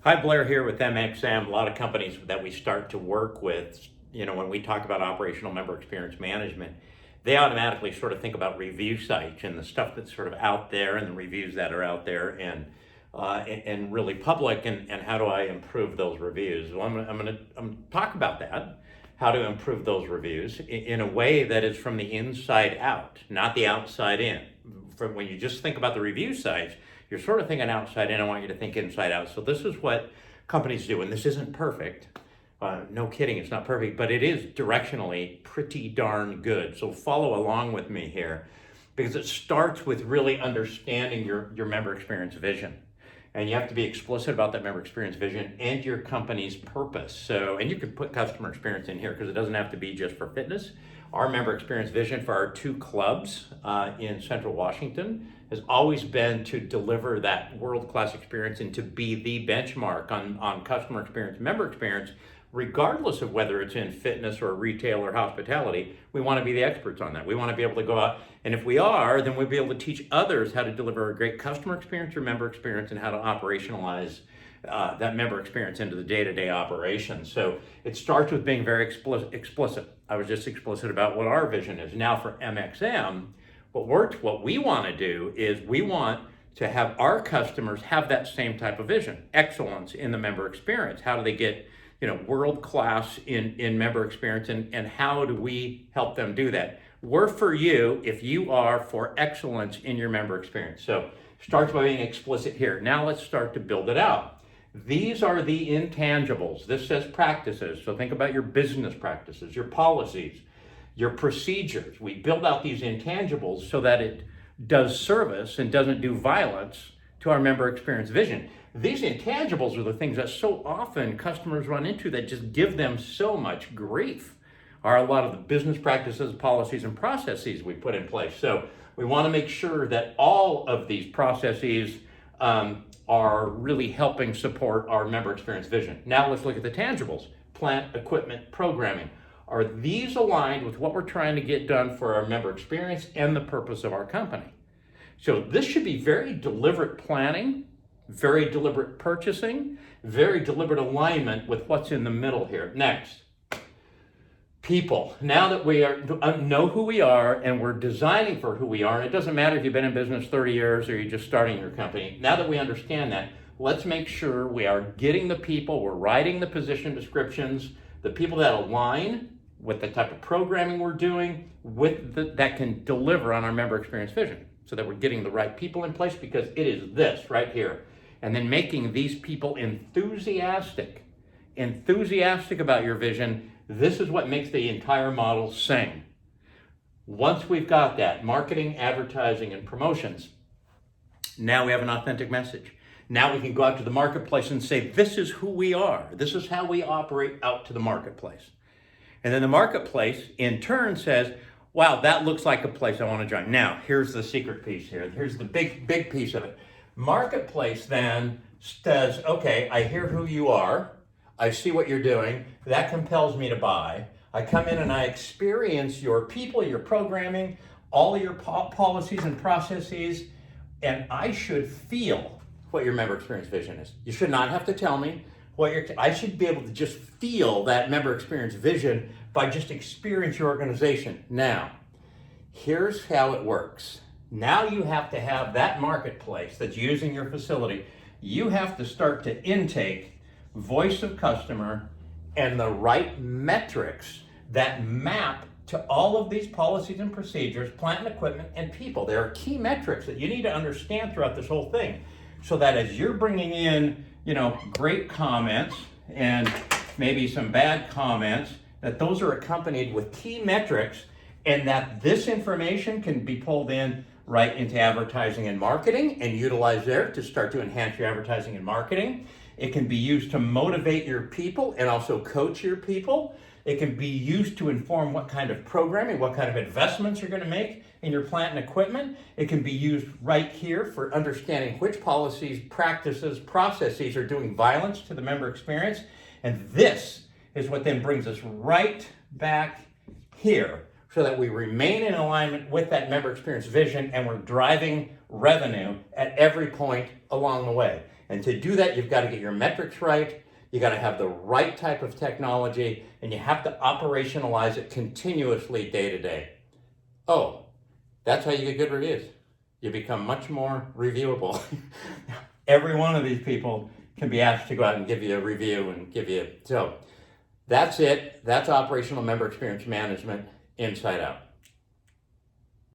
Hi, Blair here with MXM. A lot of companies that we start to work with, when we talk about operational member experience management, they automatically sort of think about review sites and the stuff that's sort of out there and the reviews that are out there and really public and how do I improve those reviews? Well, I'm going to talk about that, how to improve those reviews in a way that is from the inside out, not the outside in. When you just think about the review sites, you're sort of thinking outside in. I want you to think inside out. So this is what companies do, and this isn't perfect. No kidding, it's not perfect, but it is directionally pretty darn good. So follow along with me here, because it starts with really understanding your member experience vision. And you have to be explicit about that member experience vision and your company's purpose. So, and you can put customer experience in here because it doesn't have to be just for fitness. Our member experience vision for our two clubs in Central Washington has always been to deliver that world-class experience and to be the benchmark on customer experience, member experience, regardless of whether it's in fitness or retail or hospitality. We want to be the experts on that. We want to be able to go out, and if we are, then we'll be able to teach others how to deliver a great customer experience or member experience and how to operationalize that member experience into the day-to-day operations. So it starts with being very explicit. I was just explicit about what our vision is. Now for MXM, what we want to do is we want to have our customers have that same type of vision, excellence in the member experience. How do they get world class in member experience, and how do we help them do that? We're for you if you are for excellence in your member experience. So starts by being explicit here. Now let's start to build it out. These are the intangibles. This says practices. So think about your business practices, your policies, your procedures. We build out these intangibles so that it does service and doesn't do violence to our member experience vision. These intangibles are the things that so often customers run into that just give them so much grief, are a lot of the business practices, policies, and processes we put in place. So we want to make sure that all of these processes are really helping support our member experience vision. Now let's look at the tangibles: plant, equipment, programming. Are these aligned with what we're trying to get done for our member experience and the purpose of our company? So this should be very deliberate planning, very deliberate purchasing, very deliberate alignment with what's in the middle here. Next, people. Now that we know who we are and we're designing for who we are, and it doesn't matter if you've been in business 30 years or you're just starting your company, now that we understand that, let's make sure we are getting the people, we're writing the position descriptions, the people that align with the type of programming we're doing, that can deliver on our member experience vision, so that we're getting the right people in place, because it is this right here. And then making these people enthusiastic about your vision. This is what makes the entire model sing. Once we've got that, marketing, advertising, and promotions, now we have an authentic message. Now we can go out to the marketplace and say, this is who we are. This is how we operate out to the marketplace. And then the marketplace in turn says, wow, that looks like a place I want to join. Now, here's the secret piece here. Here's the big piece of it. Marketplace then says, okay, I hear who you are. I see what you're doing. That compels me to buy. I come in and I experience your people, your programming, all of your policies and processes, and I should feel what your member experience vision is. You should not have to tell me I should be able to just feel that member experience vision by just experience your organization. Now, here's how it works. Now you have to have that marketplace that's using your facility. You have to start to intake voice of customer and the right metrics that map to all of these policies and procedures, plant and equipment, and people. There are key metrics that you need to understand throughout this whole thing, so that as you're bringing in great comments and maybe some bad comments, that those are accompanied with key metrics, and that this information can be pulled in right into advertising and marketing and utilized there to start to enhance your advertising and marketing. It can be used to motivate your people and also coach your people. It can be used to inform what kind of programming, what kind of investments you're going to make in your plant and equipment. It can be used right here for understanding which policies, practices, processes are doing violence to the member experience. And this is what then brings us right back here, so that we remain in alignment with that member experience vision and we're driving revenue at every point along the way. And to do that, you've got to get your metrics right. You got to have the right type of technology, and you have to operationalize it continuously day to day. Oh, that's how you get good reviews. You become much more reviewable. Every one of these people can be asked to go out and give you a review and give you, so that's it. That's operational member experience management inside out.